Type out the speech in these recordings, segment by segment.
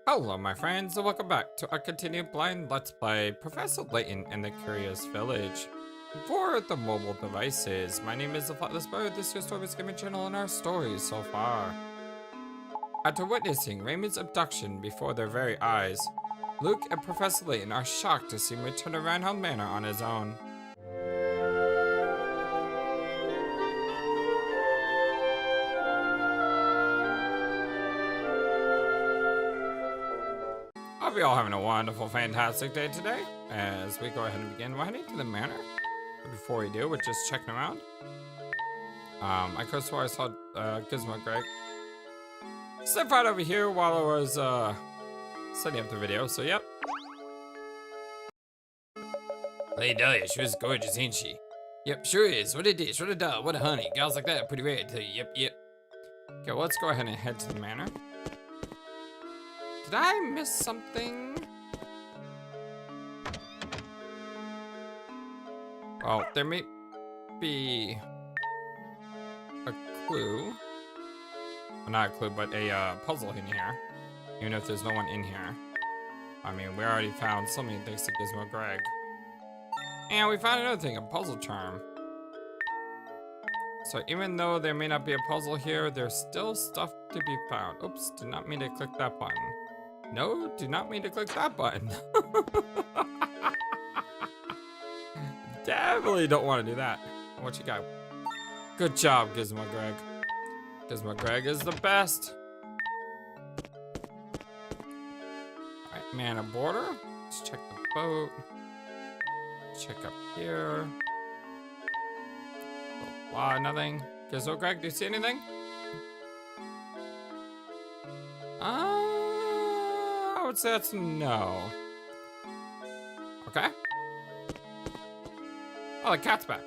Hello my friends and welcome back to our continued blind let's play Professor Layton and the Curious Village. For the mobile devices, my name is the FlightlessBird, this is your stories gaming channel and our stories so far. After witnessing Raymond's abduction before their very eyes, Luke and Professor Layton are shocked to see him return to Randhelm Manor on his own. Hope you're all having a wonderful, fantastic day today. As we go ahead and begin, we're heading to the manor. But before we do, we're just checking around. I could have swore I saw Gizmo Greg step right over here while I was setting up the video. So yep. Lady Dahlia, she was gorgeous, ain't she? Yep, sure is. What a dish, what a doll, what a honey. Gals like that are pretty rare, I tell you. Yep. Okay, well, let's go ahead and head to the manor. Did I miss something? Well, there may be a clue. Well, not a clue, but a puzzle in here. Even if there's no one in here. I mean, we already found so many things to Gizmo Greg. And we found another thing, a puzzle charm. So even though there may not be a puzzle here, there's still stuff to be found. Oops, did not mean to click that button. No, do not mean to click that button. Definitely don't want to do that. What you got? Good job, Gizmo Greg. Gizmo Greg is the best. Alright, man aboard. Let's check the boat. Check up here. Nothing. Gizmo Greg, do you see anything? I would say that's no. Okay. Oh, the cat's back.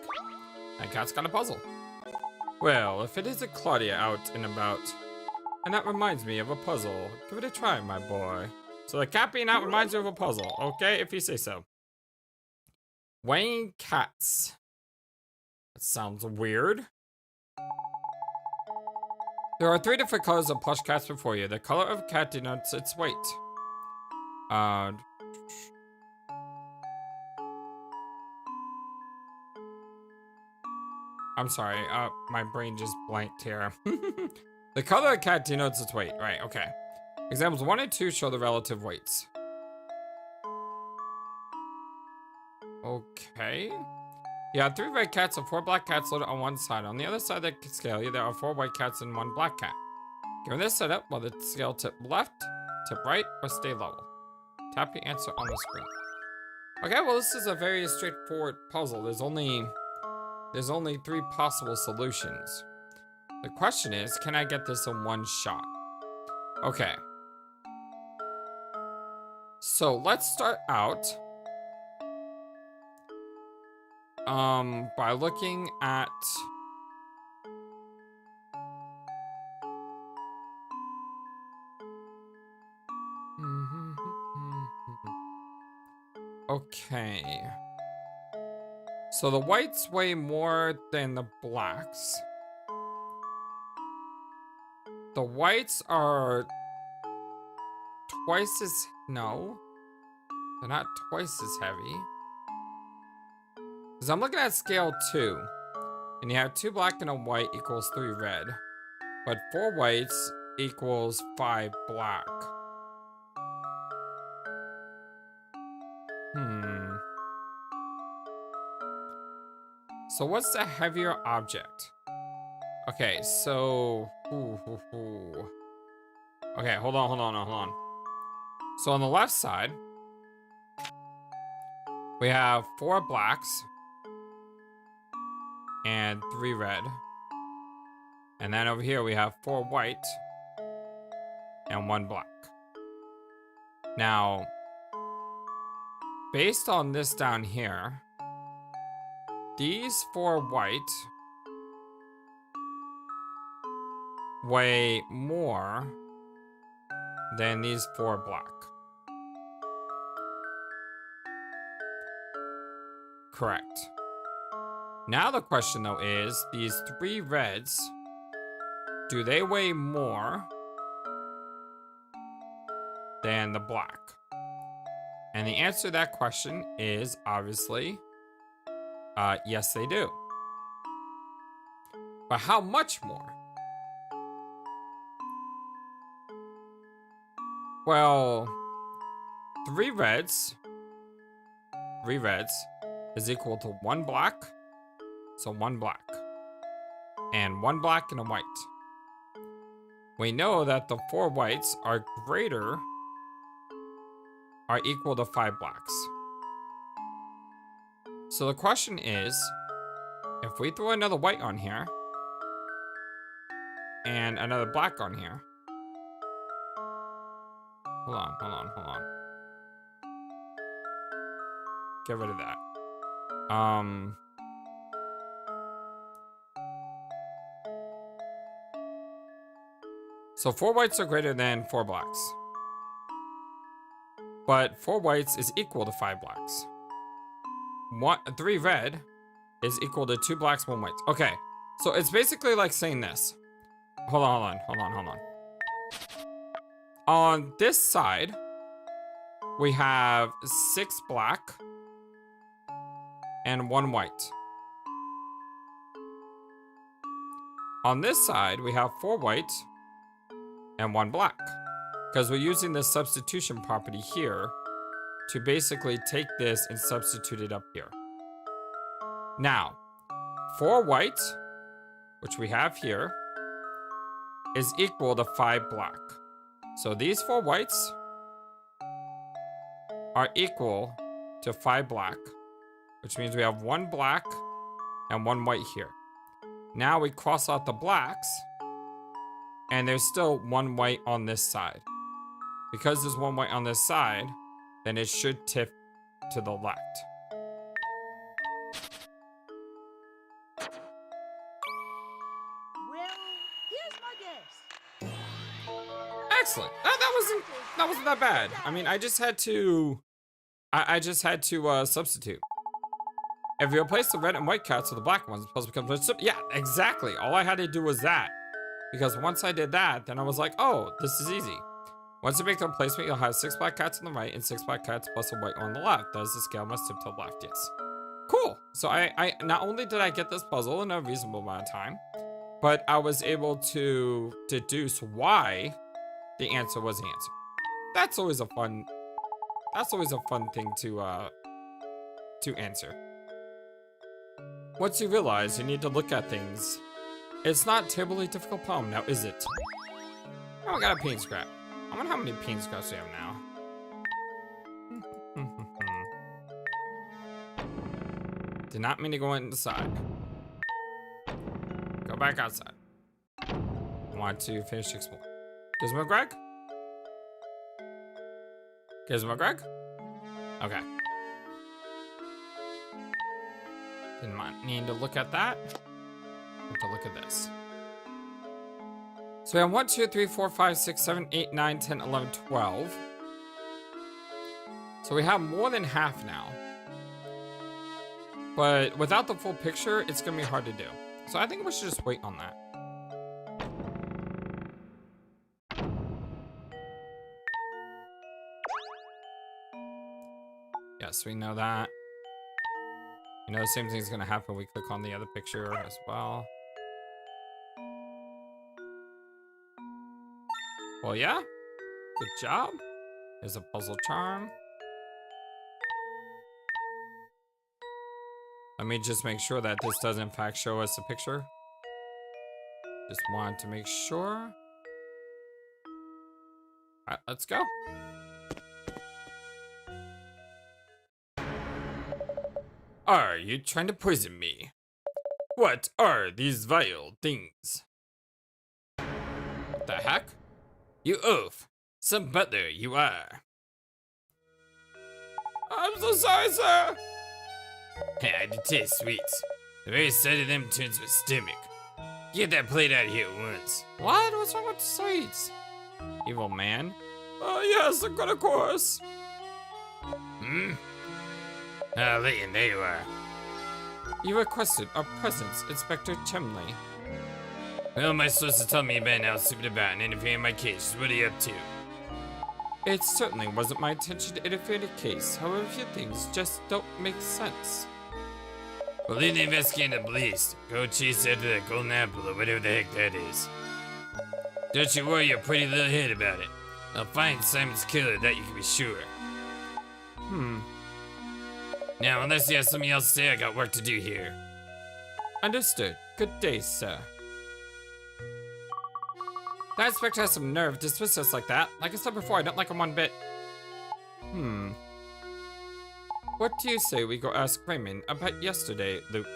That cat's got a puzzle. Well, if it isn't Claudia out and about, and that reminds me of a puzzle, give it a try, my boy. So the cat being out reminds you of a puzzle, okay? If you say so. Weighing cats. That sounds weird. There are 3 different colors of plush cats before you. The color of a cat denotes its weight. I'm sorry, my brain just blanked here. The color of a cat denotes its weight. Right, okay. Examples 1 and 2 show the relative weights. Okay. You have 3 red cats and 4 black cats loaded on one side. On the other side of the scale, there are 4 white cats and 1 black cat. Given this setup, will the scale tip left, tip right, or stay level? Tap your answer on the screen. Okay, well, this is a very straightforward puzzle. There's only 3 possible solutions. The question is, can I get this in one shot? Okay. So let's start out by looking at okay. So the whites weigh more than the blacks. The whites are twice as, no, they're not twice as heavy. Because I'm looking at scale 2, and you have 2 black and a white equals 3 red, but 4 whites equals 5 black. So what's the heavier object? Okay, so okay, hold on. So on the left side, we have 4 blacks and 3 red. And then over here we have 4 white and 1 black. Now, based on this down here, these 4 white weigh more than these 4 black. Correct. Now the question though is, these 3 reds, do they weigh more than the black? And the answer to that question is obviously, yes, they do. But how much more? Well, three reds is equal to one black, so one black, and one black and a white. We know that the 4 whites are equal to 5 blacks. So the question is, if we throw another white on here, and another black on here. Hold on. Get rid of that. So 4 whites are greater than 4 blacks. But 4 whites is equal to 5 blacks. 3 red is equal to 2 blacks, 1 white. Okay, so it's basically like saying this. Hold on. On this side, we have 6 black and 1 white. On this side, we have 4 white and 1 black. Because we're using this substitution property here to basically take this and substitute it up here. Now, 4 white, which we have here, is equal to 5 black. So these 4 whites are equal to 5 black, which means we have 1 black and 1 white here. Now we cross out the blacks, and there's still 1 white on this side. Because there's 1 white on this side, then it should tip to the left. Excellent. That wasn't that bad. I mean, I just had to substitute. If you replace the red and white cats with the black ones, the puzzle becomes yeah, exactly. All I had to do was that. Because once I did that, then I was like, oh, this is easy. Once you make the replacement, you'll have 6 black cats on the right and 6 black cats plus a white on the left. That is the scale must tip to the left, yes. Cool. So I not only did I get this puzzle in a reasonable amount of time, but I was able to deduce why the answer was the answer. That's always a fun thing to answer. Once you realize you need to look at things, it's not a terribly difficult problem now, is it? Oh, I got a paint scrap. I wonder how many paint scraps we have now. Did not mean to go inside. Go back outside. I want to finish exploring. Gizmo Greg? Gizmo Greg? Okay. Didn't need to look at that. Have to look at this. So we have 1, 2, 3, 4, 5, 6, 7, 8, 9, 10, 11, 12. So we have more than half now. But without the full picture, it's going to be hard to do. So I think we should just wait on that. Yes, we know that. You know the same thing is going to happen when we click on the other picture as well. Well, yeah. Good job. There's a puzzle charm. Let me just make sure that this does in fact show us a picture. Just wanted to make sure. Alright, let's go. Are you trying to poison me? What are these vile things? What the heck? You oaf! Some butler you are. I'm so sorry, sir! I detest sweets. The very sight of them turns my stomach. Get that plate out of here at once. What? What's wrong with sweets? Evil man? Oh, yes, of course. Layton, there you are. You requested our presence, Inspector Chumley. Well, my sources tell me about now stupid about and interfering in my case. What are you up to? It certainly wasn't my intention to interfere in the case. However, a few things just don't make sense. Well, leave the investigating the police. Go chase after that golden apple or whatever the heck that is. Don't you worry your pretty little head about it. I'll find Simon's killer, that you can be sure. Now, unless you have something else to say, I got work to do here. Understood. Good day, sir. The inspector has some nerve to dismiss us like that. Like I said before, I don't like him one bit. What do you say we go ask Raymond about yesterday, Luke?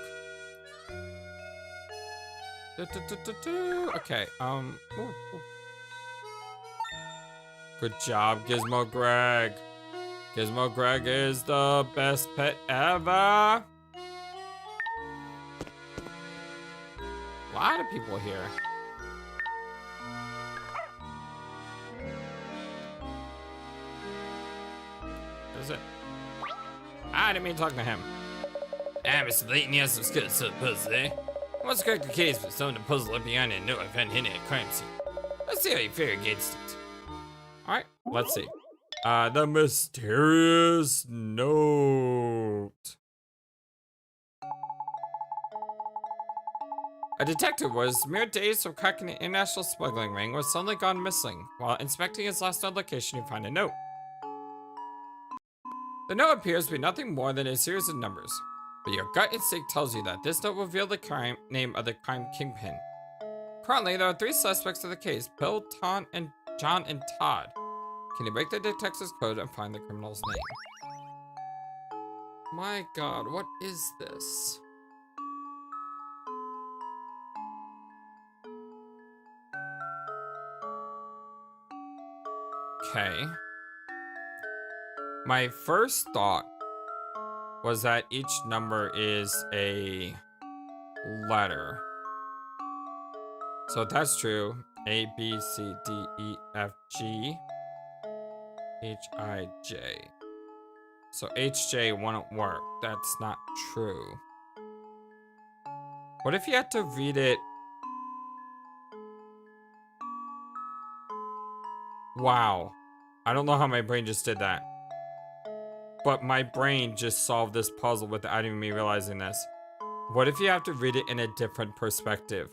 Okay, ooh. Good job, Gizmo Greg. Gizmo Greg is the best pet ever. A lot of people here. What is it? I didn't mean to talk to him. Mr. Layton, you have some skills to the puzzle, eh? Once crack the case, but some of the puzzle left behind and note I found hidden at a crime scene. Let's see how you fare against it. Alright, let's see. The mysterious note. A detective was mere days from cracking an international smuggling ring was suddenly gone missing. While inspecting his last known location, he found a note. The note appears to be nothing more than a series of numbers, but your gut instinct tells you that this note will reveal the name of the crime kingpin. Currently, there are 3 suspects in the case: Bill, John, and Todd. Can you break the detective's code and find the criminal's name? My God, what is this? Okay. My first thought was that each number is a letter. So if that's true, A, B, C, D, E, F, G, H, I, J. So HJ wouldn't work. That's not true. What if you had to read it? Wow. I don't know how my brain just did that. But my brain just solved this puzzle without even me realizing this. What if you have to read it in a different perspective?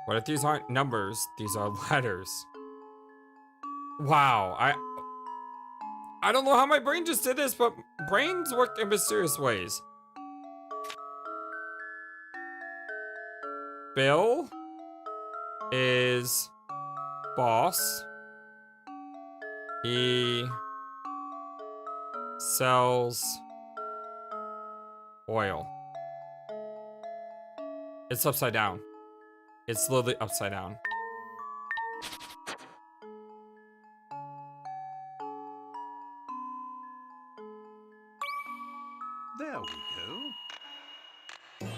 What if these aren't numbers? These are letters. Wow, I don't know how my brain just did this, but brains work in mysterious ways. Bill is boss. He sells oil. It's upside down. It's literally upside down. There we go.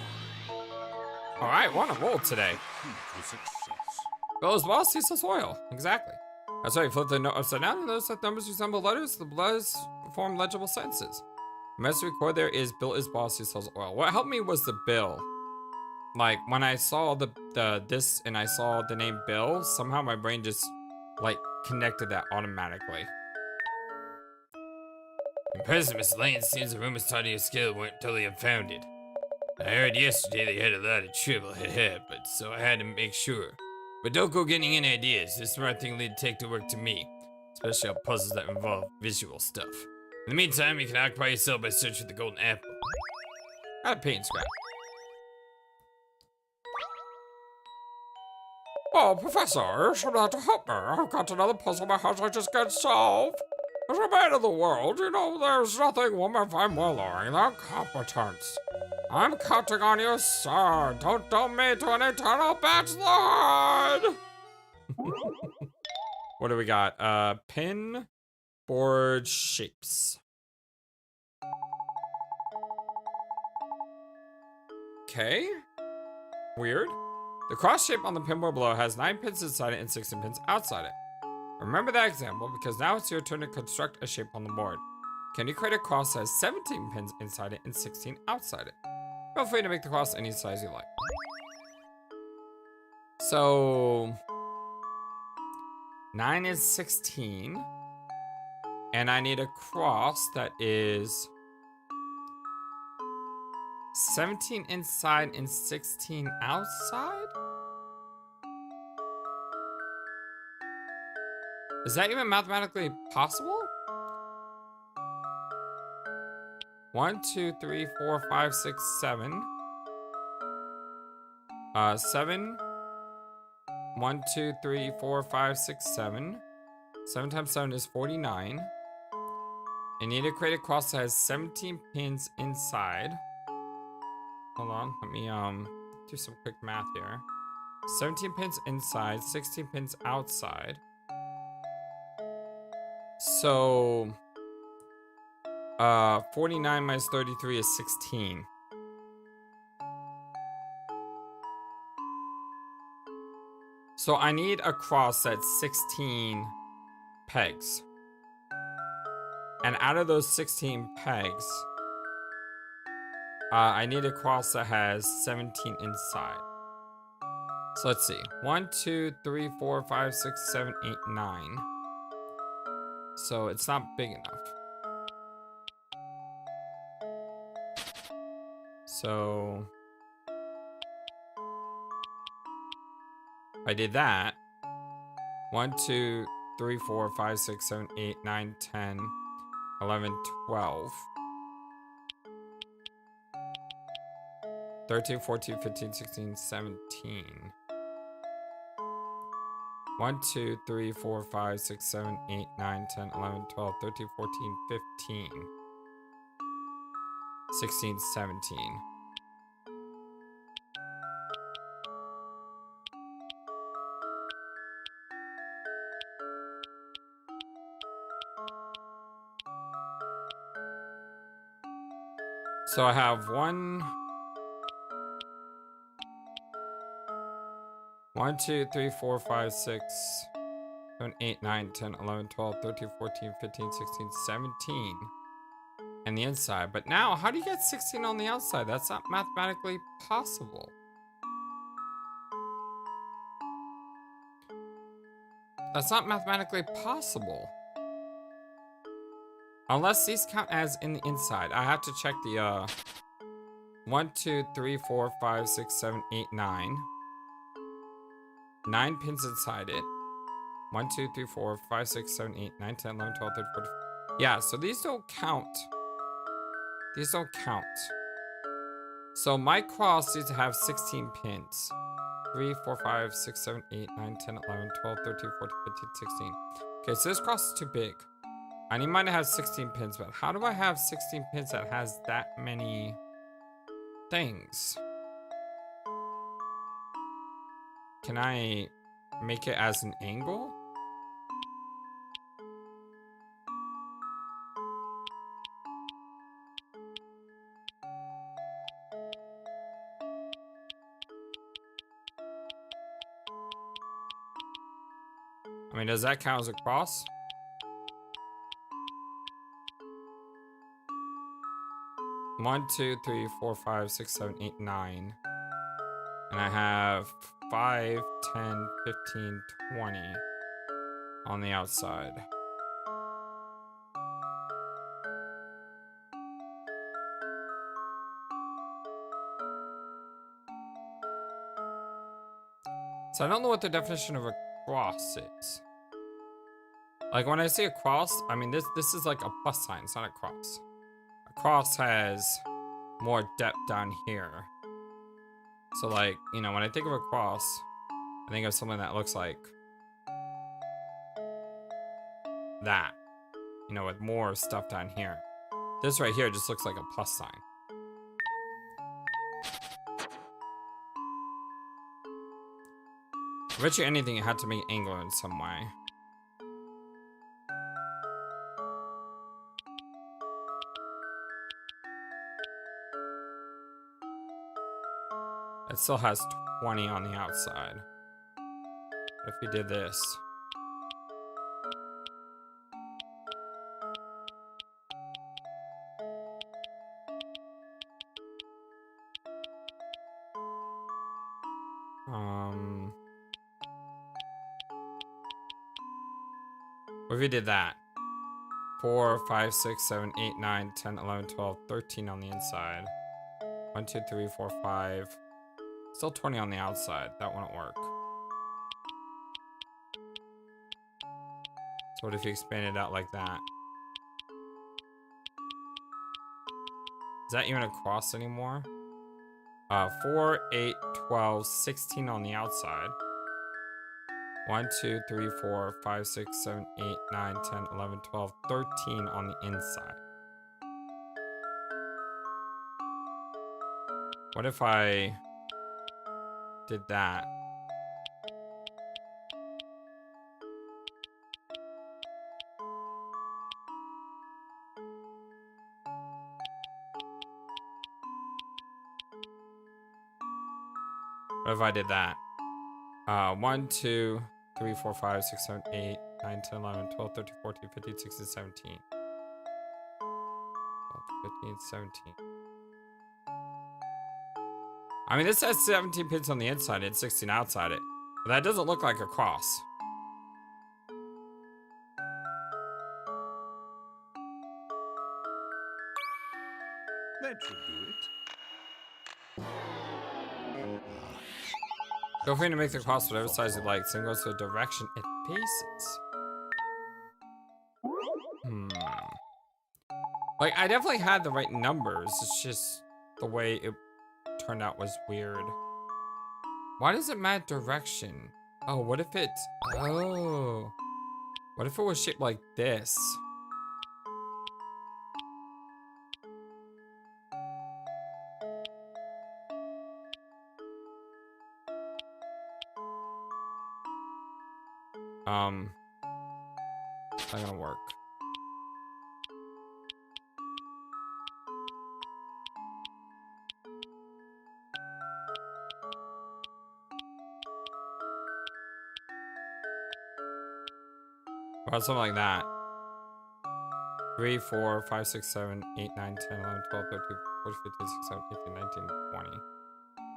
Alright, we're on a roll today. For success. Bill's boss, he sells oil. Exactly. That's right, flip the note upside down and notice that numbers resemble letters. The letters form legible sentences. The message recorded there is Bill is boss, he sells oil. What helped me was the bill. Like, when I saw this and I saw the name Bill, somehow my brain just, like, connected that automatically. Impressive, Miss Layton. Seems the rumors touting your skill weren't totally unfounded. I heard yesterday they had a lot of trouble, but so I had to make sure. But don't go getting any ideas. This smart thing will take to work to me, especially on puzzles that involve visual stuff. In the meantime, you can occupy yourself by searching for the golden apple. Got a paint scrap. Oh, Professor, should have to help me. I've got another puzzle my house I just can't solve. As a man of the world, you know, there's nothing women find more alluring than competence. I'm counting on you, sir. Don't dump me to an eternal bachelor. What do we got? Pin board shapes. Okay. Weird. The cross shape on the pinboard below has 9 pins inside it and 16 pins outside it. Remember that example because now it's your turn to construct a shape on the board. Can you create a cross that has 17 pins inside it and 16 outside it? Feel free to make the cross any size you like. So 9 is 16. And I need a cross that is 17 inside and 16 outside? Is that even mathematically possible? 1, 2, 3, 4, 5, 6, 7. 7. 1, 2, 3, 4, 5, 6, 7. 7 times 7 is 49. I need to create a cross that has 17 pins inside. Hold on, let me do some quick math here. 17 pins inside, 16 pins outside. So 49 minus 33 is 16. So I need a cross that's 16 pegs. And out of those 16 pegs, I need a cross that has 17 inside. So let's see. 1, 2, 3, 4, 5, 6, 7, 8, 9. So it's not big enough. So if I did that, 1, 2, 3, 4, 5, 6, 7, 8, 9, 10, 11, 12, 13, 14, 15, 16, 17. 1, 2, 3, 4, 5, 6, 7, 8, 9, 10, 11, 12, 13, 14, 15, 16, 17. So I have 1, 2, 3, 4, 5, 6, 7, 8, 9, 10, 11, 12, 13, 14, 15, 16, 17 and the inside. But now, how do you get 16 on the outside? That's not mathematically possible. That's not mathematically possible. Unless these count as in the inside. I have to check the 1, 2, 3, 4, 5, 6, 7, 8, 9. 9 pins inside it. 1, 2, 3, 4, 5, 6, 7, 8, 9, 10, 11, 12, 13, 14. Yeah, so these don't count. These don't count. So my cross needs to have 16 pins. 3, 4, 5, 6, 7, 8, 9, 10, 11, 12, 13, 14, 15, 16. Okay, so this cross is too big. I need mine to have 16 pins, but how do I have 16 pins that has that many things? Can I make it as an angle? I mean, does that count as a cross? One, 2, 3, 4, 5, 6, 7, 8, 9. And I have 5, 10, 15, 20 on the outside. So I don't know what the definition of a cross is. Like when I say a cross, I mean this is like a plus sign, it's not a cross. A cross has more depth down here. So like, you know, when I think of a cross, I think of something that looks like that. You know, with more stuff down here. This right here just looks like a plus sign. I bet you anything it had to be angular in some way. It still has 20 on the outside. What if we did this? What if we did that? 4, 5, 6, 7, 8, 9, 10, 11, 12, 13 on the inside. 1, 2, 3, 4, 5. Still 20 on the outside. That wouldn't work. So what if you expand it out like that? Is that even a cross anymore? 4, 8, 12, 16 on the outside. 1, 2, 3, 4, 5, 6, 7, 8, 9, 10, 11, 12, 13 on the inside. What if I did that? What if I did that? 1, 2, 3, 4, 5, 6, 7, 8, 9, 10, 11, 12, 13, 14, 15, 16, 17. 15, 17. I mean, this has 17 pins on the inside and 16 outside it. But that doesn't look like a cross. That should do it. Feel free to make the cross whatever size you like. Same goes to the direction it faces. Like, I definitely had the right numbers. It's just the way it turned out was weird. Why does it matter direction? Oh, what if it's... Oh. What if it was shaped like this? It's not gonna work. Or something like that. 3, 4, 5, 6, 7, 8, 9, 10, 11, 12, 13, 14, 15, 16, 17, 18, 19, 20.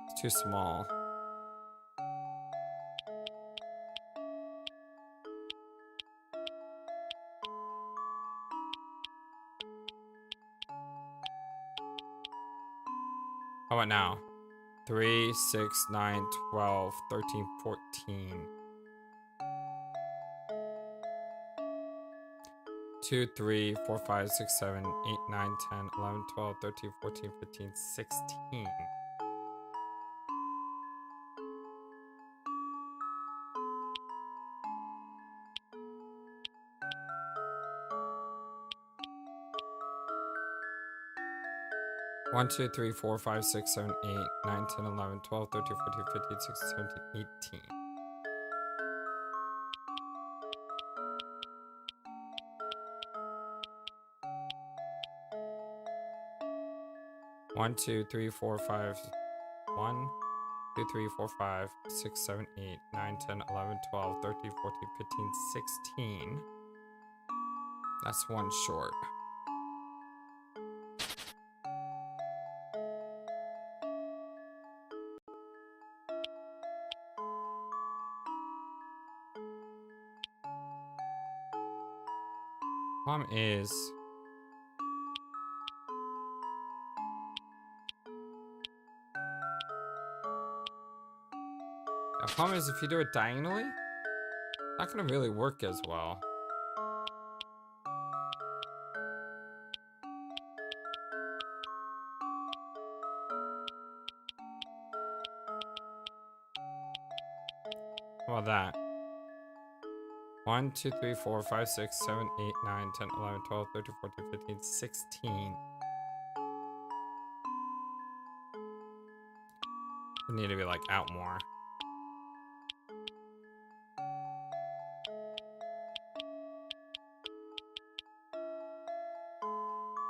It's too small. How about now? 3, 6, 9, 12, 13, 14. 2, 3, 4, 5, 6, 7, 8, 9, 10, 11, 12, 13, 14, 15, 16. One, 2, 3, 4, 5, 6, 7, 8, 9, 10, 11, 12, 13, 14, 15, 16, 17, 18. One, 2, 3, 4, 5, 1, 2, 3, 4, 5, 6, 7, 8, 9, 10, 11, 12, 13, 14, 15, 16. That's one short. Problem is, the problem is if you do it diagonally, it's not gonna really work as well. How about that? 1, 2, 3, 4, 5, 6, 7, 8, 9, 10, 11, 12, 13, 14, 15, 16. We need to be like out more.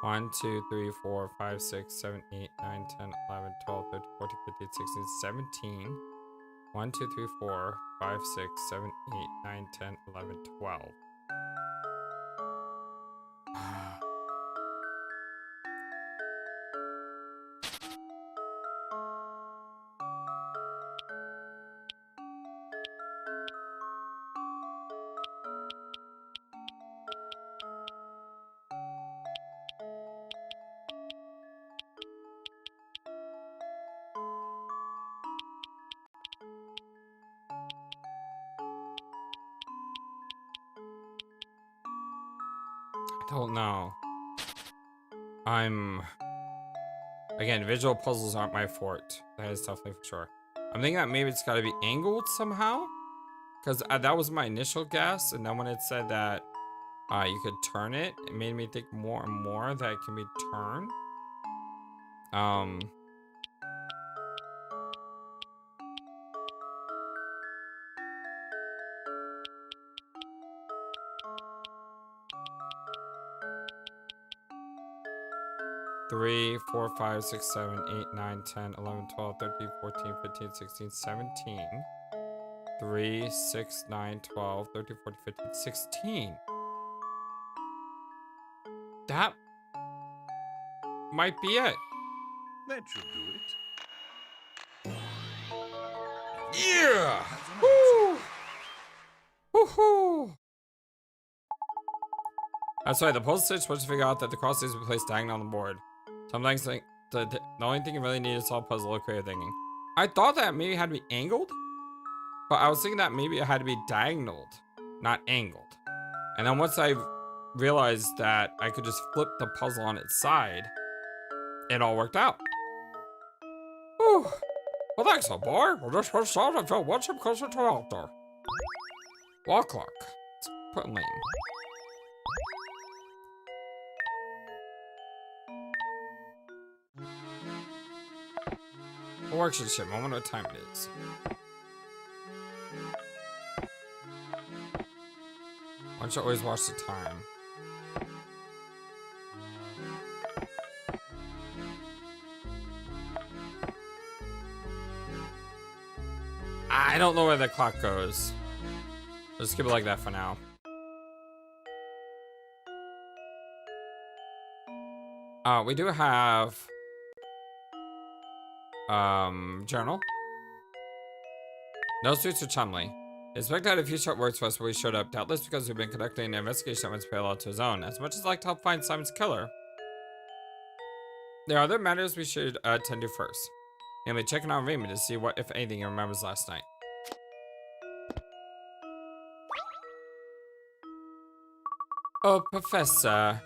One, 2, 3, 4, 5, 6, 7, 8, 9, 10, 11, 12, 13, 14, 15, 16, 17. 1, 2, 3, 4, 5, 6, 7, 8, 9, 10, 11, 12. don't know. Again, visual puzzles aren't my forte. That is definitely for sure. I'm thinking that maybe it's got to be angled somehow. Because that was my initial guess. And then when it said that you could turn it, it made me think more and more that it can be turned. 3, 4, 5, 6, 7, 8, 9, 10, 11, 12, 13, 14, 15, 16, 17. 3, 6, 9, 12, 13, 14, 15, 16. That might be it. That should do it. Yeah! Woo! Woohoo! That's right, the puzzle stage supposed to figure out that the cross needs to be placed diagonal on the board. Sometimes like the only thing you really need is solve puzzle or creative thinking. I thought that maybe it had to be angled, but I was thinking that maybe it had to be diagonaled, not angled. And then once I realized that I could just flip the puzzle on its side, it all worked out. Whew. Well, thanks, boy. We'll just put solve and feel one step closer to the altar. Wall clock. It's put lame. Workshop. I wonder what time it is. Why don't you always watch the time? I don't know where the clock goes. Let's keep it like that for now. We do have journal. No streets to Chumley. The inspector had a few short words for us when we showed up, doubtless because we've been conducting an investigation that runs parallel to his own. As much as I'd like to help find Simon's killer, there are other matters we should attend to first. Namely, checking on Raymond to see what, if anything, he remembers last night. Oh, Professor.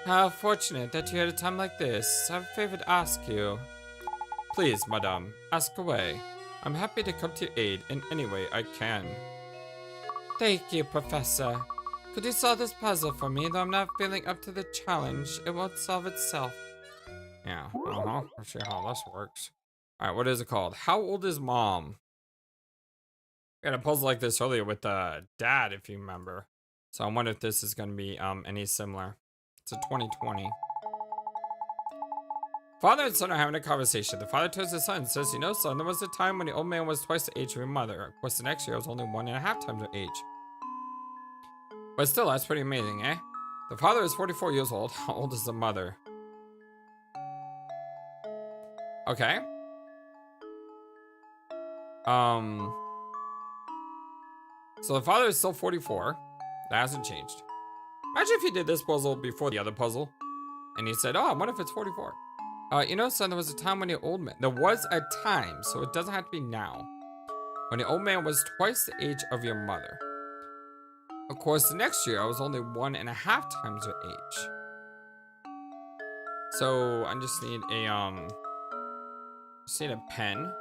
How fortunate that you had a time like this. I have a favor to ask you. Please, madame, ask away. I'm happy to come to your aid in any way I can. Thank you, Professor. Could you solve this puzzle for me? Though I'm not feeling up to the challenge, it won't solve itself. Yeah, Let's see how this works. Alright, what is it called? How old is Mom? We had a puzzle like this earlier with Dad, if you remember. So I wonder if this is going to be any similar. It's a 2020. Father and son are having a conversation. The father turns to his son and says, "You know, son, there was a time when the old man was twice the age of your mother. Of course, the next year I was only 1.5 times her age. But still, that's pretty amazing, eh? The father is 44 years old. How old is the mother?" Okay. So the father is still 44. That hasn't changed. Imagine if you did this puzzle before the other puzzle. And he said, "Oh, I wonder if it's 44. You know, son, there was a time when the old man..." There was a time, so it doesn't have to be now. When the old man was twice the age of your mother. Of course, the next year, I was only 1.5 times her age. So, I just need a pen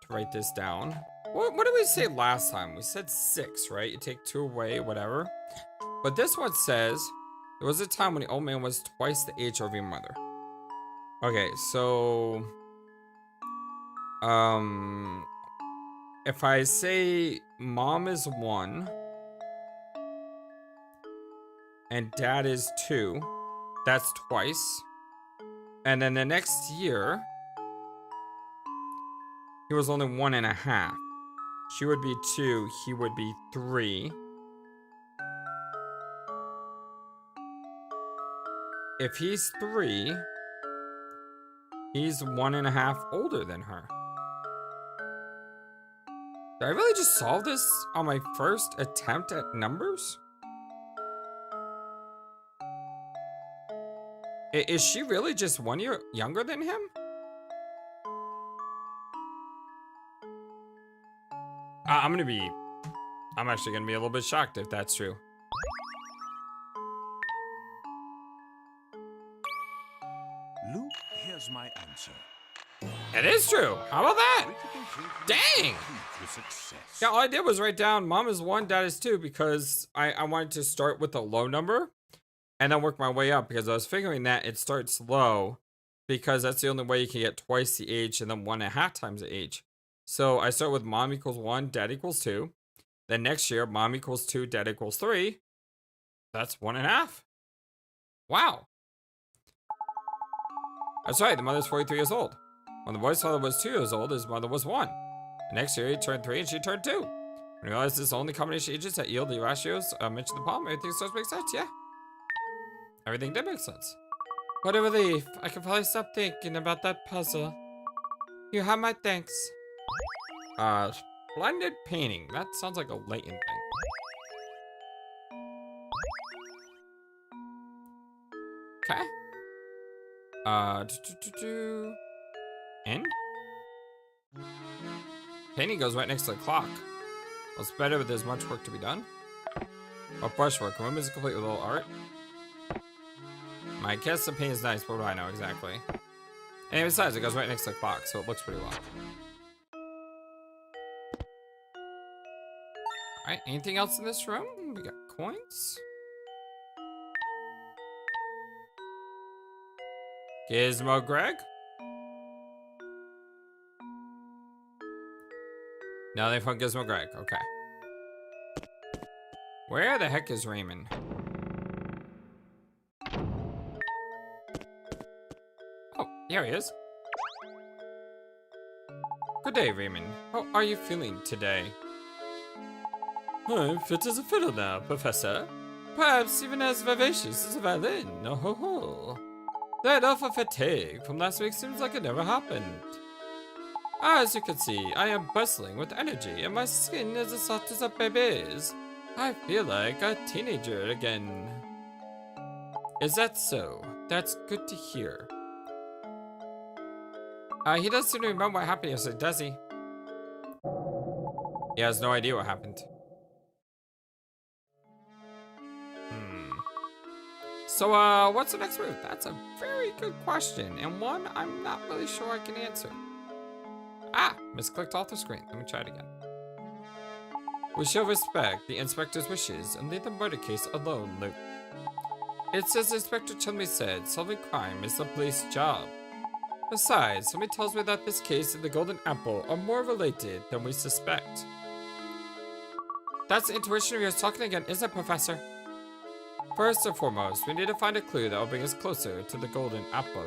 to write this down. What did we say last time? We said 6, right? You take 2 away, whatever. But this one says, there was a time when the old man was twice the age of your mother. Okay, so... if I say Mom is 1... and Dad is 2, that's twice. And then the next year... he was only 1.5. She would be 2, he would be 3. If he's 3, he's 1.5 older than her. Did I really just solve this on my first attempt at numbers? Is she really just 1 year younger than him? I'm actually gonna be a little bit shocked if that's true. Luke, here's my answer. It is true. How about that? Critical thinking Dang! is key to success. Yeah, all I did was write down mom is 1, dad is 2 because I wanted to start with a low number and then work my way up because I was figuring that it starts low because that's the only way you can get twice the age and then 1.5 times the age. So I start with mom equals 1, dad equals 2. Then next year, mom equals 2, dad equals 3. That's 1.5. Wow. That's right, the mother's 43 years old. When the boy's father was 2 years old, his mother was 1. The next year, he turned 3 and she turned 2. When he realized this only combination ages that yield the ratios mentioned in the poem, everything starts to make sense, yeah. Everything did make sense. What a relief. I can finally stop thinking about that puzzle. You have my thanks. Splendid painting. That sounds like a Layton thing. Okay. N? Painting goes right next to the clock. Well, it's better if there's much work to be done. Oh, brushwork. Room is complete with a little art. My guess the paint is nice, but what do I know exactly? And besides, it goes right next to the clock, so it looks pretty well. Alright, anything else in this room? We got coins. Gizmo Greg? Nothing from Gizmo Greg, okay. Where the heck is Raymond? Oh, here he is. Good day, Raymond. How are you feeling today? I'm fit as a fiddle now, Professor. Perhaps even as vivacious as a violin. Oh ho ho. That awful fatigue from last week seems like it never happened. As you can see, I am bustling with energy and my skin is as soft as a baby's. I feel like a teenager again. Is that so? That's good to hear. He doesn't seem to remember what happened yesterday, does he? He has no idea what happened. So, what's the next move? That's a very good question, and one I'm not really sure I can answer. Ah, misclicked off the screen. Let me try it again. We shall respect the inspector's wishes and leave the murder case alone, Luke. It's as Inspector Chumley said, solving crime is the police job. Besides, somebody tells me that this case and the Golden Apple are more related than we suspect. That's the intuition of yours talking again, isn't it, Professor? First and foremost, we need to find a clue that will bring us closer to the Golden Apple.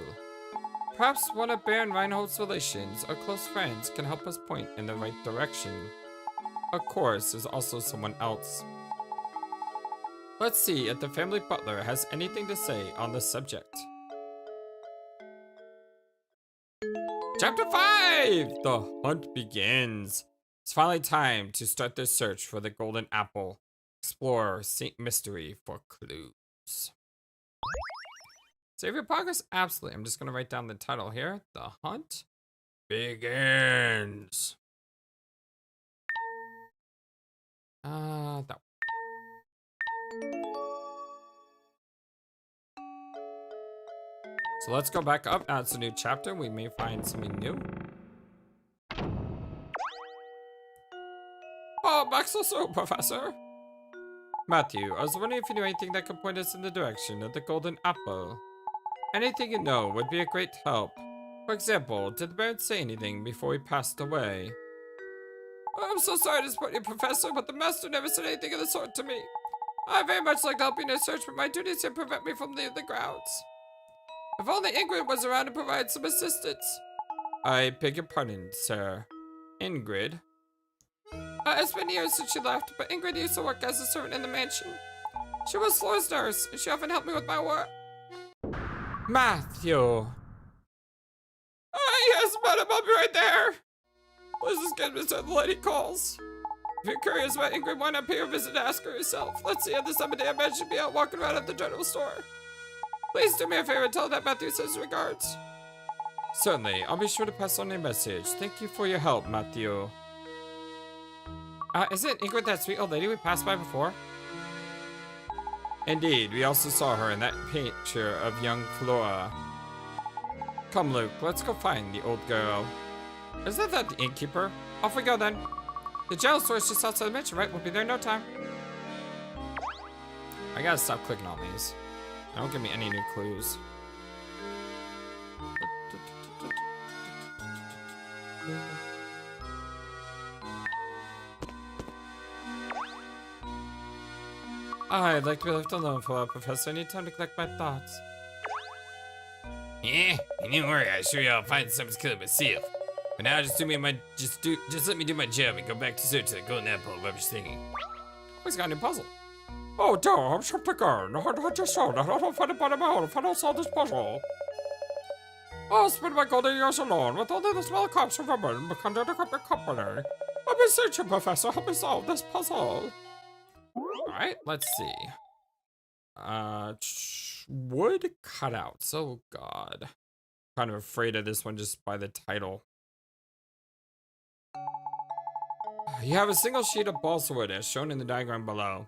Perhaps one of Baron Reinhold's relations or close friends can help us point in the right direction. Of course, there's also someone else. Let's see if the family butler has anything to say on the subject. Chapter 5! The hunt begins. It's finally time to start the search for the Golden Apple. Explore Saint Mystery for clues. Save your progress? Absolutely. I'm just going to write down the title here. The hunt begins. That. So let's go back up. Now it's a new chapter. We may find something new. Oh, Maxwell, so Professor. Matthew, I was wondering if you knew anything that could point us in the direction of the Golden Apple. Anything you know would be a great help. For example, did the Baron say anything before he passed away? Oh, I'm so sorry to disappoint you, Professor, but the Master never said anything of the sort to me. I very much like to help you in your search, but my duties here prevent me from leaving the grounds. If only Ingrid was around to provide some assistance. I beg your pardon, sir. Ingrid? It's been years since she left, but Ingrid used to work as a servant in the mansion. She was Floor's nurse, and she often helped me with my work. Matthew! Yes, madam, I'll be right there! Let's just get inside the lady calls. If you're curious about Ingrid, why not pay her a visit and ask her yourself? Let's see, at this time of day, I bet she'd be out walking around at the general store. Please do me a favor and tell her that Matthew says regards. Certainly, I'll be sure to pass on a message. Thank you for your help, Matthew. Isn't Ingrid that sweet old lady we passed by before? Indeed, we also saw her in that picture of young Flora. Come, Luke, let's go find the old girl. Isn't that the innkeeper? Off we go then. The jail store's just outside the mansion, right? We'll be there in no time. I gotta stop clicking on these. Don't give me any new clues. I'd like to be left alone for a while, Professor. I need time to collect my thoughts. Yeah, you needn't worry. I assure you I'll find someone's killer myself. But now just let me do my job and go back to search the golden apple rubbish thingy. Always got a new puzzle. Oh, dear, I'm trapped again. I just saw that. I don't find it by my own if I don't solve this puzzle. I'll spend my golden years alone with only the small cops of women become to keep the company. I've been searching, Professor. Help me solve this puzzle. Alright, let's see. Wood cutouts. Oh, God. Kind of afraid of this one just by the title. You have a single sheet of balsa wood as shown in the diagram below.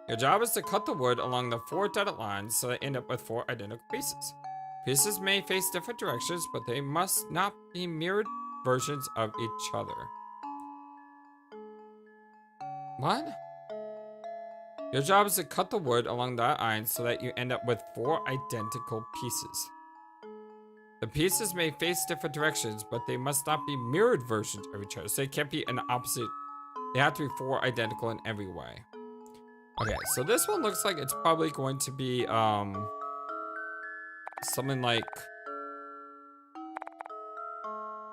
Your job is to cut the wood along the 4 dotted lines so they end up with 4 identical pieces. Pieces may face different directions, but they must not be mirrored versions of each other. What? Your job is to cut the wood along that line so that you end up with 4 identical pieces. The pieces may face different directions, but they must not be mirrored versions of each other. So they can't be an opposite. They have to be 4 identical in every way. Okay, so this one looks like it's probably going to be, something like...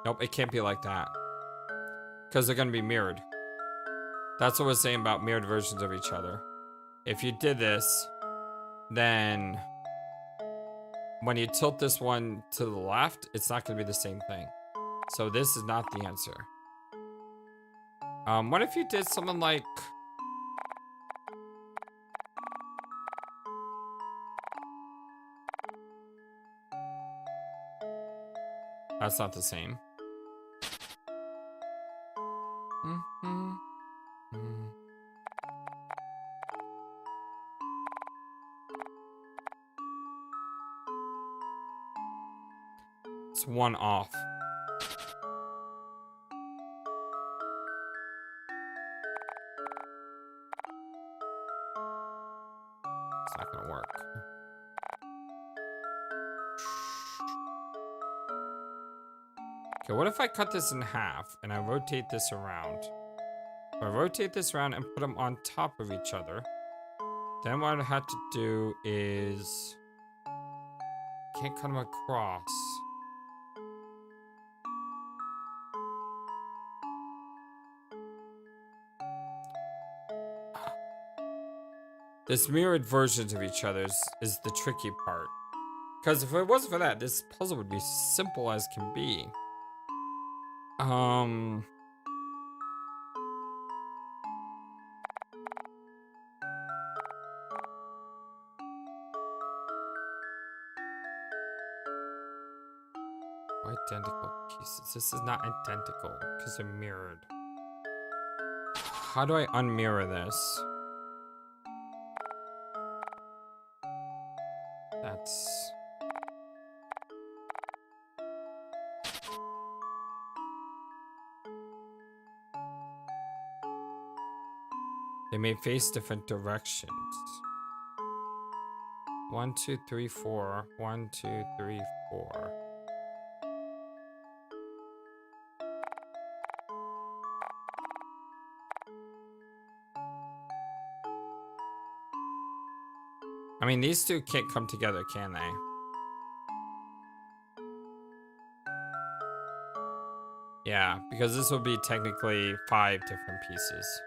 Nope, it can't be like that. Because they're going to be mirrored. That's what we're saying about mirrored versions of each other. If you did this, then when you tilt this one to the left, it's not going to be the same thing. So this is not the answer. What if you did something like... That's not the same. It's one off. It's not gonna work. Okay, what if I cut this in half and I rotate this around? If I rotate this around and put them on top of each other, then what I have to do is... Can't cut them across. This mirrored versions of each other is the tricky part. Because if it wasn't for that, this puzzle would be simple as can be. Identical pieces. This is not identical because they're mirrored. How do I unmirror this? That's... They may face different directions. 1, 2, 3, 4. 1, 2, 3, 4. I mean, these two can't come together, can they? Yeah, because this would be technically 5 different pieces.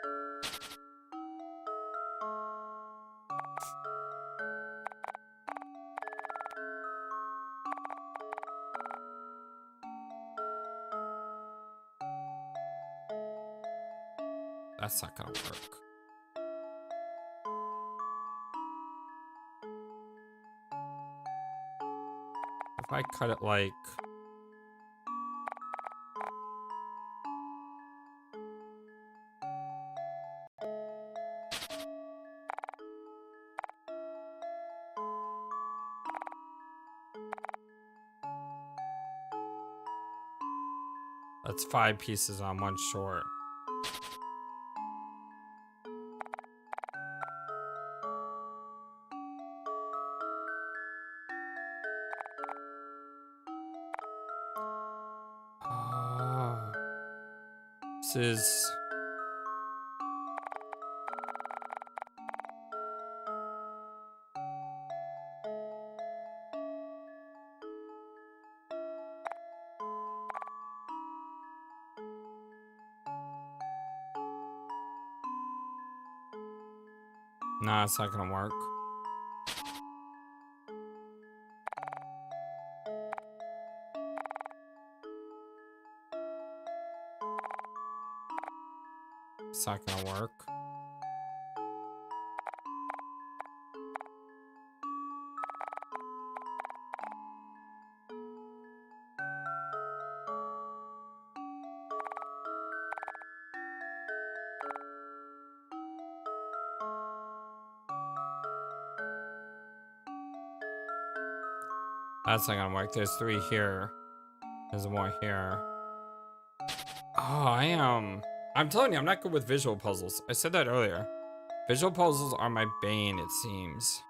That's not gonna work. If I cut it like... That's 5 pieces on one short. Oh. This is... Nah, it's not gonna work. It's not gonna work. That's not gonna work. There's 3 here. There's more here. Oh, I'm telling you, I'm not good with visual puzzles. I said that earlier. Visual puzzles are my bane, it seems.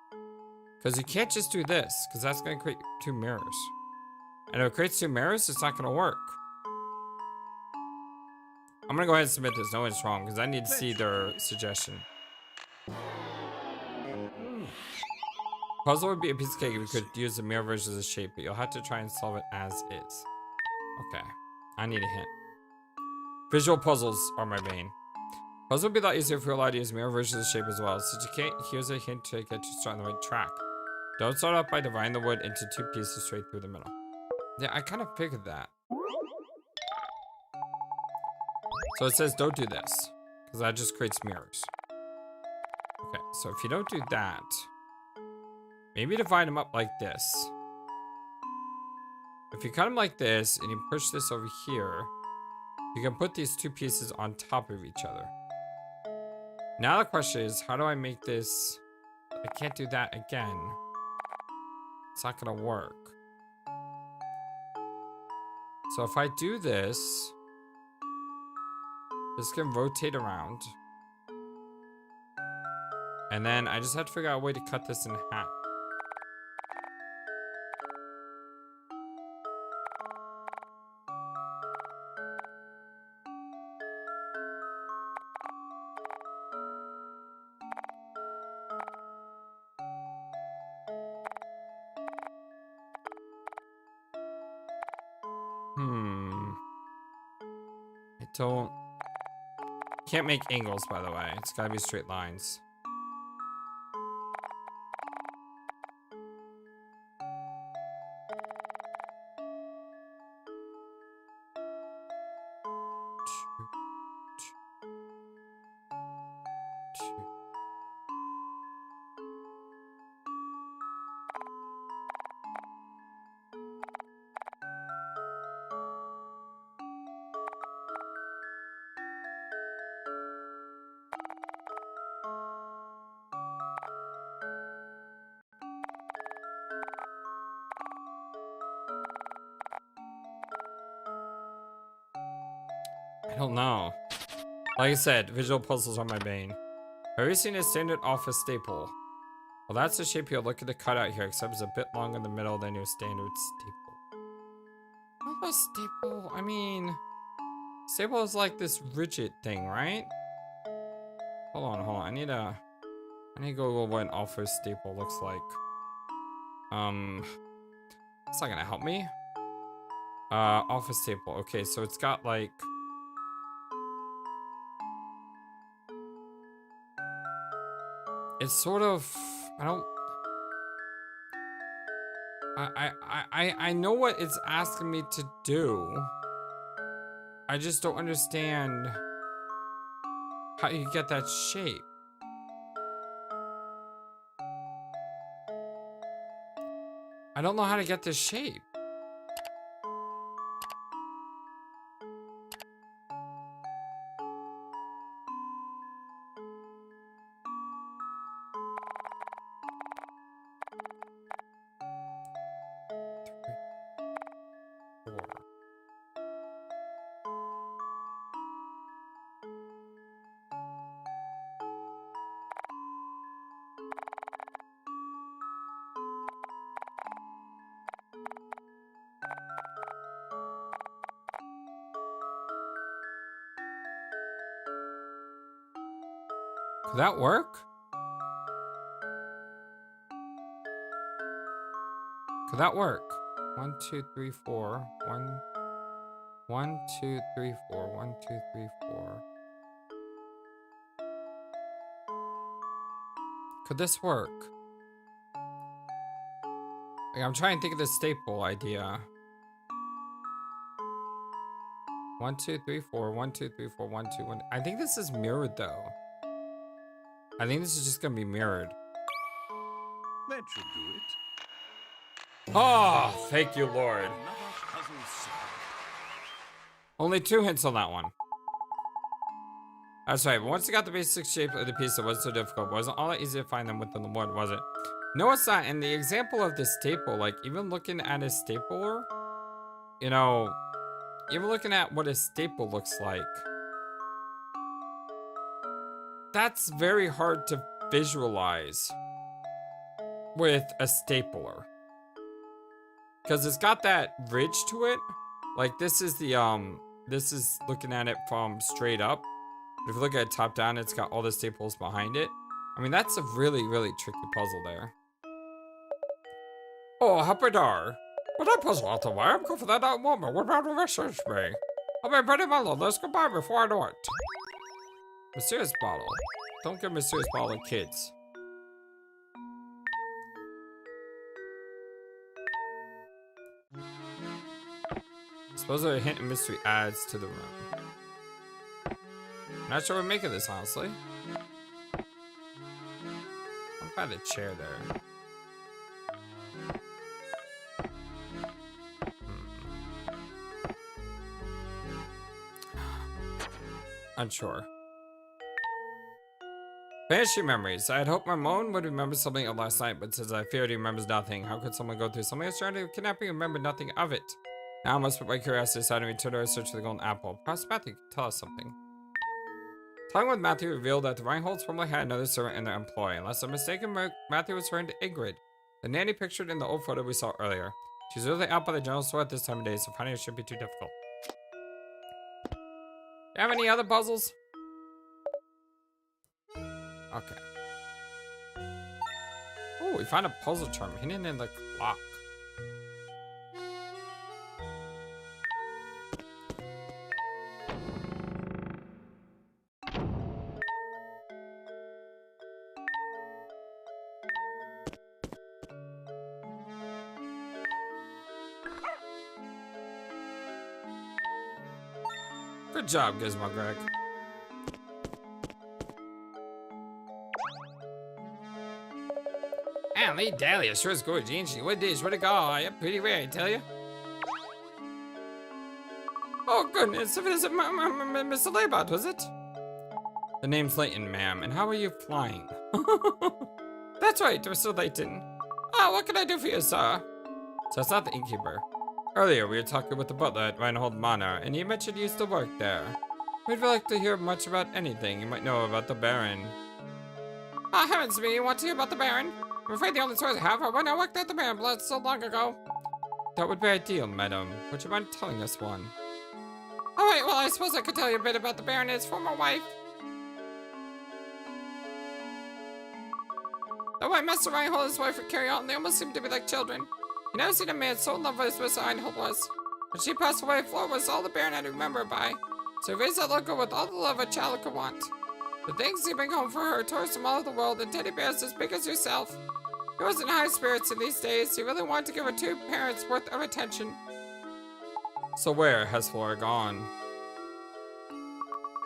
Because you can't just do this, because that's gonna create 2 mirrors. And if it creates 2 mirrors, it's not gonna work. I'm gonna go ahead and submit this. No one's wrong, because I need to see their suggestion. Puzzle would be a piece of cake if you could use the mirror version of the shape, but you'll have to try and solve it as is. Okay, I need a hint. Visual puzzles are my bane. Puzzle would be a lot easier if you're allowed to use mirror versions of the shape as well. Since you can't, here's a hint to get you started on the right track. Don't start off by dividing the wood into 2 pieces straight through the middle. Yeah, I kind of figured that. So it says don't do this, because that just creates mirrors. Okay, so if you don't do that, maybe divide them up like this. If you cut them like this, and you push this over here, you can put these 2 pieces on top of each other. Now the question is, how do I make this... I can't do that again. It's not gonna work. So if I do this... This can rotate around. And then I just have to figure out a way to cut this in half. I don't... Can't make angles, by the way. It's gotta be straight lines. I don't know. Like I said, visual puzzles are my bane. Have you seen a standard office staple? Well, that's the shape you're looking to cut out here, except it's a bit longer in the middle than your standard staple. Not a staple. I mean, staple is like this rigid thing, right? Hold on. I need to go over what an office staple looks like. It's not gonna help me. Office staple. Okay, so it's got like... It's sort of... I know what it's asking me to do. I just don't understand how you get that shape. I don't know how to get this shape. Could that work? Could that work? 1, 2, 3, 4. 1, 2, 3, 4. 1, 2, 3, 4. Could this work? Like, I'm trying to think of the staple idea. 1, 2, 3, 4. 1, 2, 3, 4. 1, 2, 1. I think this is mirrored though. I think this is just gonna be mirrored. That should do it. Oh, thank you, Lord. Another puzzle solved. Only 2 hints on that one. That's right, but once you got the basic shape of the piece, it wasn't so difficult. It wasn't all that easy to find them within the wood, was it? No, it's not. And the example of this staple, like even looking at a stapler, you know, even looking at what a staple looks like, that's very hard to visualize with a stapler. Because it's got that ridge to it. Like this is the, this is looking at it from straight up. But if you look at it top down, it's got all the staples behind it. I mean, that's a really, really tricky puzzle there. Oh, Hoppadar. But that puzzle out the way. I'm going for that out moment. What about to research me? I'll be pretty mellow. Let's goodbye before I know it. Mysterious bottle. Don't give mysterious bottle to kids. Suppose a hint of mystery adds to the room. I'm not sure what to make of this, honestly. I'm by the chair there. Unsure. Vanishing memories. I had hoped Ramon would remember something of last night, but since I feared he remembers nothing, how could someone go through something as trying to kidnapping and remember nothing of it? Now I must put my curiosity aside and return to our search for the golden apple. Perhaps Matthew could tell us something. Talking with Matthew revealed that the Reinholds formerly had another servant in their employ. Unless I'm mistaken, Matthew was referring to Ingrid, the nanny pictured in the old photo we saw earlier. She's really out by the general store at this time of day, so finding her shouldn't be too difficult. You have any other puzzles? Okay. Oh, we found a puzzle charm hidden in the clock. Good job, Gizmo Greg. Man, Lady Dahlia sure is gorgeous, ain't she? What days, what a guy. You're pretty rare, I tell you. Oh, goodness, if it isn't Mr. Laybot, was it? The name's Layton, ma'am, and how are you flying? That's right, Mr. Layton. Ah, what can I do for you, sir? So it's not the innkeeper. Earlier, we were talking with the butler at Reinhold Manor, and he mentioned you used to work there. We'd like to hear much about anything you might know about the Baron. Ah, heavens me, you want to hear about the Baron? I'm afraid the only stories I have are when I worked at the Baron Blood so long ago. That would be ideal, madam. Would you mind telling us one? Alright, well, I suppose I could tell you a bit about the Baron and his former wife. The way Master Reinhold and his wife would carry on, they almost seemed to be like children. You never seen a man so in love with his Mr. Reinhold was. When she passed away, Flora was all the Baron had to remember her by. So he raised that little girl with all the love a child could want. The things he bring home for her, tourists from all over the world, and teddy bears as big as yourself. He was in high spirits in these days. He really wanted to give her 2 parents worth of attention. So where has Flora gone?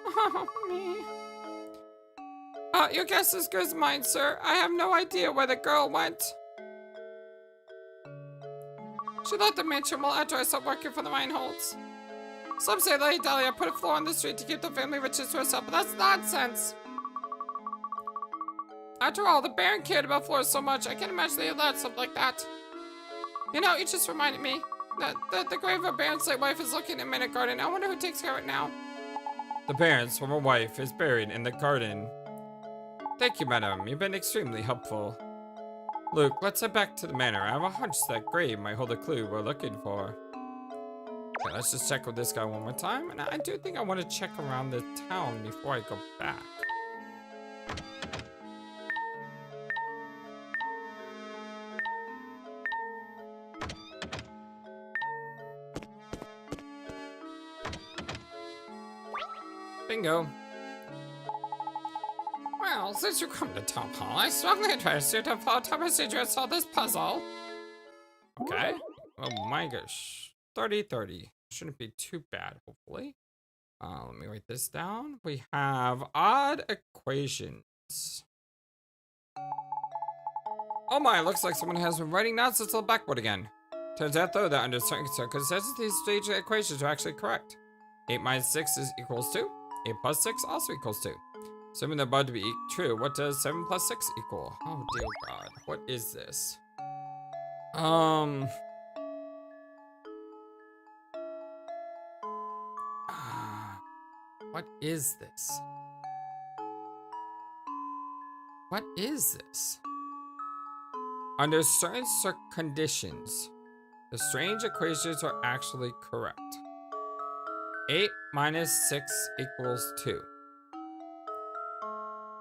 Oh, me. Your guess is as good as mine, sir. I have no idea where the girl went. She left the mansion well after I stopped working for the Reinholds. Some say Lady Dahlia put a floor on the street to keep the family riches to herself, but that's nonsense. After all, the Baron cared about Flora so much, I can't imagine they allowed something like that. You know, it just reminded me that the grave of Baron's late wife is looking in Minute Garden. I wonder who takes care of it now. The Baron's former wife is buried in the garden. Thank you, madam. You've been extremely helpful. Luke, let's head back to the manor. I have a hunch that grave might hold a clue we're looking for. Okay, let's just check with this guy one more time. And I do think I want to check around the town before I go back. Bingo. Well, since you come to Town Hall, I strongly advise you to follow top procedure and solve this puzzle. Okay. Oh my gosh. 30-30. Shouldn't be too bad, hopefully. Let me write this down. We have odd equations. Oh my, looks like someone has been writing nonsense on the blackboard again. Turns out, though, that under certain circumstances, these strange equations are actually correct. 8 minus 6 is equals 2. 8 plus 6 also equals 2. Assuming they're both to be true, what does 7 plus 6 equal? Oh dear God, what is this? What is this? What is this? Under certain conditions, the strange equations are actually correct. 8 minus 6 equals 2.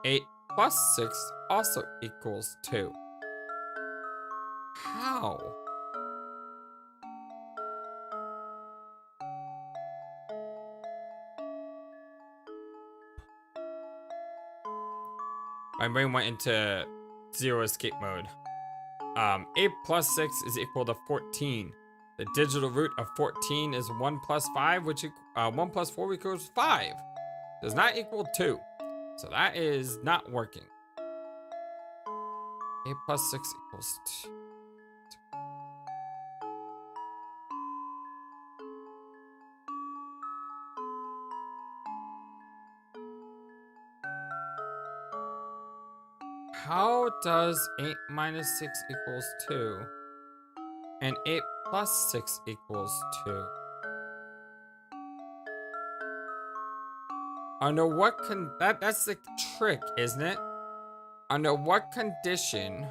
8 plus 6 also equals 2. How? My brain went into zero escape mode. 8 plus 6 is equal to 14. The digital root of 14 is 1 plus 5, which 1 plus 4 equals 5. Does not equal 2. So that is not working. 8 plus 6 equals 2. How does 8 minus 6 equals 2? And 8 plus 6 equals 2? Under what that's the trick, isn't it? Under what condition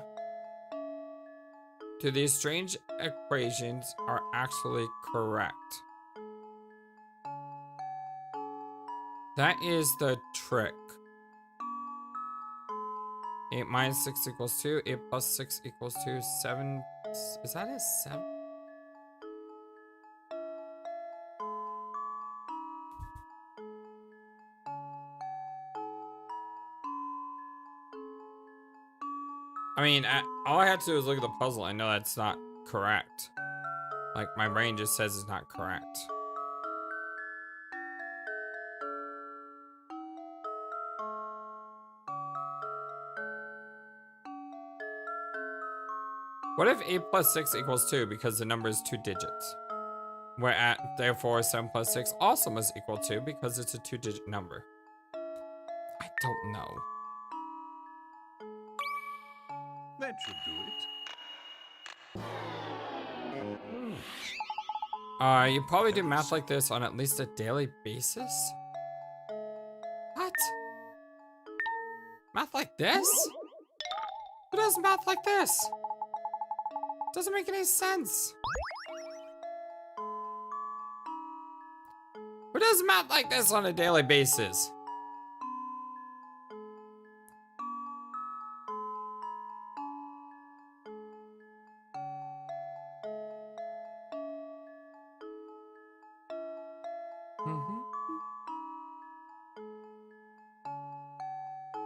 do these strange equations are actually correct? That is the trick. 8 minus 6 equals 2. 8 plus 6 equals 2. 7. Is that a 7? I mean, all I had to do is look at the puzzle. I know that's not correct. Like, my brain just says it's not correct. What if 8 plus 6 equals 2 because the number is 2 digits? Therefore, 7 plus 6 also must equal 2 because it's a 2-digit number. I don't know. That should do it. You probably do math like this on at least a daily basis? What? Math like this? Who does math like this? Doesn't make any sense. Who does math like this on a daily basis?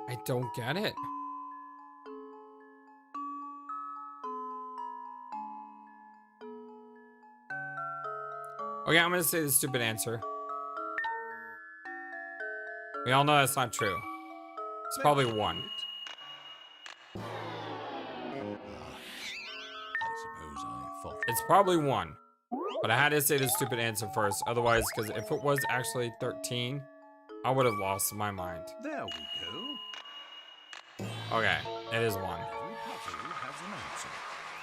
I don't get it. Okay, I'm gonna say the stupid answer. We all know that's not true. It's probably 1. I suppose I thought. It's probably 1. But I had to say the stupid answer first. Otherwise, because if it was actually 13, I would have lost my mind. There we go. Okay, it is 1. Every puzzle has an answer.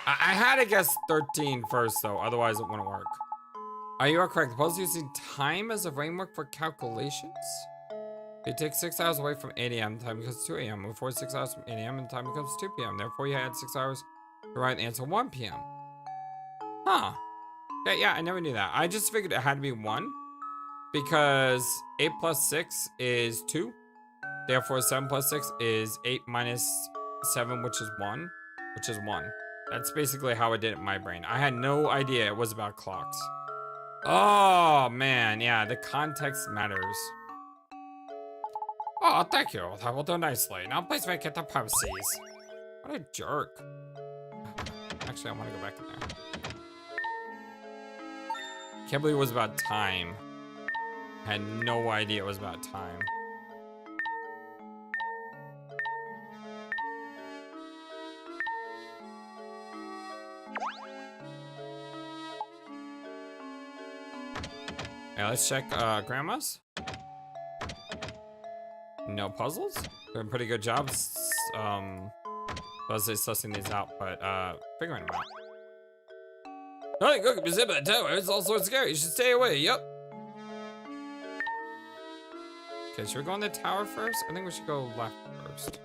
I had to guess 13 first, though. Otherwise, it wouldn't work. You are correct. The puzzle using time as a framework for calculations. You take 6 hours away from 8 a.m. The time becomes 2 a.m. Before 6 hours from 8 a.m. and the time becomes 2 p.m. Therefore, you add 6 hours The right answer 1 p.m. Huh. Okay, yeah, I never knew that. I just figured it had to be 1 because 8 plus 6 is 2. Therefore, 7 plus 6 is 8 minus 7, which is 1, which is 1. That's basically how I did it in my brain. I had no idea it was about clocks. Oh, man, yeah, the context matters. Oh, thank you. That will do nicely. Now please make it the premises. What a jerk. Actually, I want to go back in there. Can't believe it was about time. I had no idea it was about time. Yeah, let's check grandma's. No puzzles? Doing a pretty good job. I was sussing these out, but figuring them out. Hey, look, the zip at the tower. It's all sorts of scary. You should stay away. Yep. Okay, should we go on the tower first? I think we should go left first.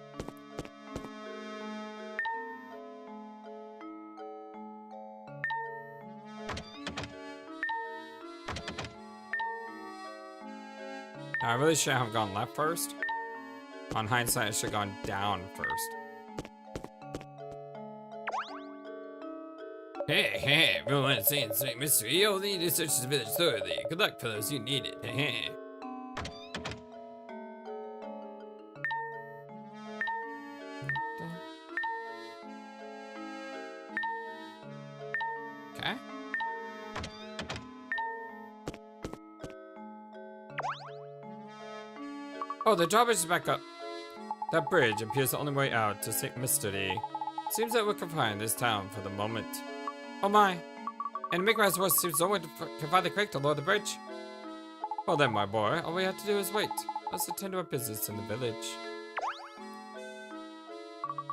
Now, I really shouldn't have gone left first. On hindsight, I should have gone down first. Hey, everyone wants to see and sweet mystery. You'll need to search the village thoroughly. Good luck for those who need it. Hey. Okay. Oh, the drawbridge is back up. That bridge appears the only way out to St. Mystery. Seems that we can find this town for the moment. Oh my. And to make matters worse, seems no one can find the creek to lower the bridge. Well then, my boy, all we have to do is wait. Let's attend to our business in the village.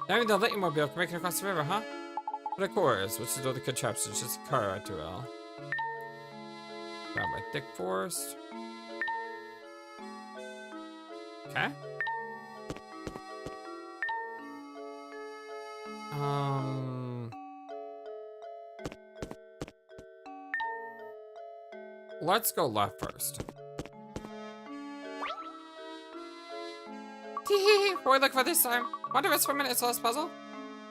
Now even the Layton mobile can make it across the river, huh? But of course, which is all the Cutouts, it's just a car to well. Grab my thick forest. Okay. Let's go left first. Teehee, what are we looking for this time? Wonder if it's for minutes last puzzle?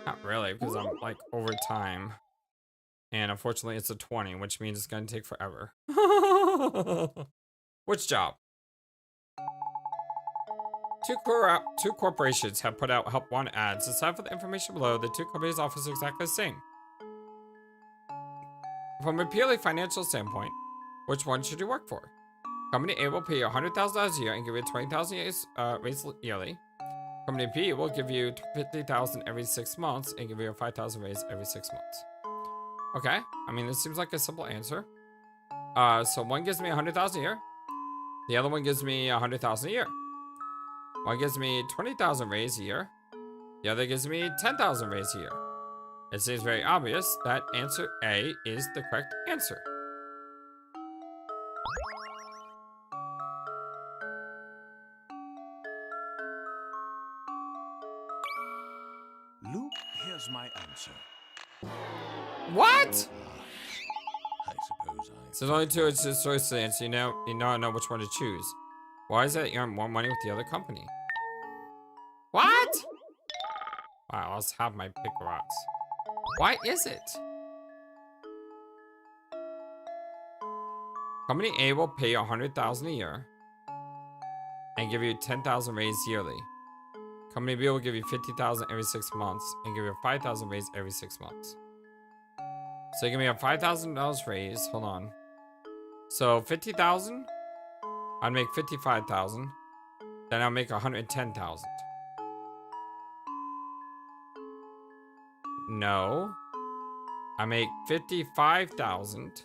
Not really, because I'm like over time. And unfortunately it's a 20, which means it's gonna take forever. Which job? Two corporations have put out help wanted ads. Aside from the information below, the two companies' offers are exactly the same. From a purely financial standpoint, which one should you work for? Company A will pay you $100,000 a year and give you 20,000 raise yearly. Company B will give you 50,000 every 6 months and give you a 5,000 raise every 6 months. Okay, I mean this seems like a simple answer. So one gives me 100,000 a year. The other one gives me 100,000 a year. One gives me 20,000 raise a year. The other gives me 10,000 raise a year. It seems very obvious that answer A is the correct answer. Luke, here's my answer. What? I suppose I... So there's only two choices to answer. You know which one to choose. Why is it you earn more money with the other company? What? Wow, let's have my pick rocks. Why is it? Company A will pay you 100,000 a year and give you 10,000 raise yearly. Company B will give you 50,000 every 6 months and give you a 5,000 raise every 6 months. So you give me a $5,000 raise. Hold on. So 50,000. I'd make 55,000. Then I'll make 110,000. No. I make 55,000.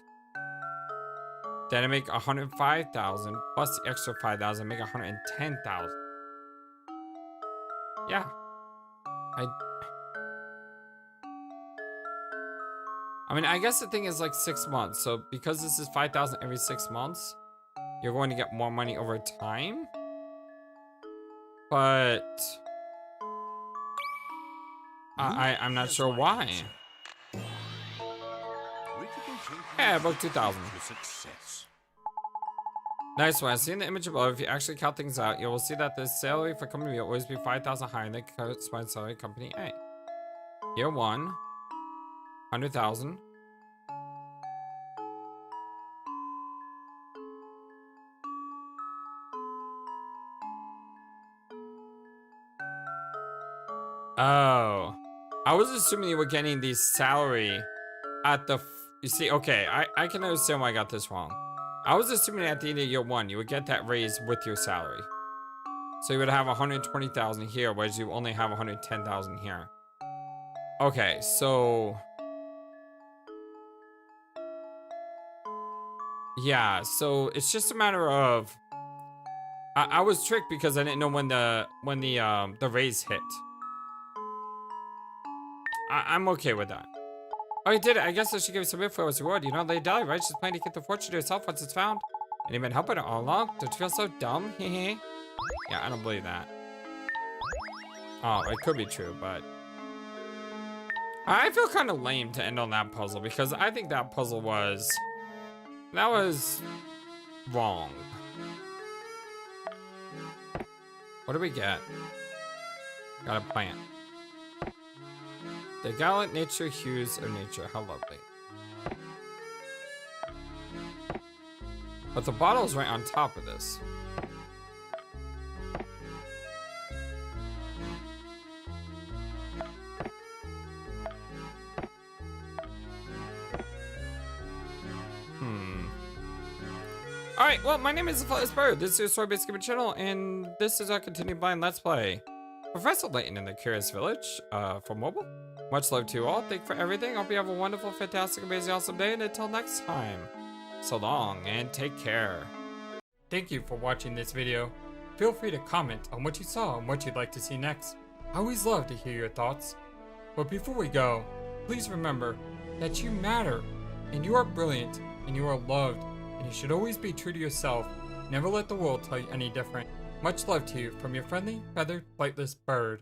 Then I make 105,000 plus the extra 5,000. Make 110,000. Yeah. I mean, I guess the thing is like 6 months. So because this is 5,000 every 6 months, you're going to get more money over time. But I'm not sure why. Yeah, about 2,000. To success. Nice one. Seeing the image below, if you actually count things out, you will see that the salary for company B will always be 5,000 higher than the corresponding salary of company A. Year 1, 100,000. Oh. I was assuming you were getting the salary at the... You see, okay, I can understand why I got this wrong. I was assuming at the end of year 1, you would get that raise with your salary. So you would have 120,000 here, whereas you only have 110,000 here. Okay, so... Yeah, so it's just a matter of... I was tricked because I didn't know when the raise hit. I'm okay with that. Oh, you did it. I guess I should give you some info as a reward. You know, Lady Dahlia, right? She's planning to get the fortune to herself once it's found. And you've been helping her all along. Don't you feel so dumb? Yeah, I don't believe that. Oh, it could be true, but... I feel kind of lame to end on that puzzle because I think that puzzle was... That was... wrong. What do we get? Got a plant. The gallant nature hues of nature. How lovely. But the bottle's right on top of this. Alright, well, my name is FlightlessBird. This is your story-based gaming channel, and this is our continued blind Let's Play. Professor Layton in the Curious Village, for mobile. Much love to you all. Thank you for everything. Hope you have a wonderful, fantastic, amazing, awesome day, and until next time, so long, and take care. Thank you for watching this video. Feel free to comment on what you saw and what you'd like to see next. I always love to hear your thoughts. But before we go, please remember that you matter, and you are brilliant, and you are loved, and you should always be true to yourself. Never let the world tell you any different. Much love to you from your friendly, feathered, flightless bird.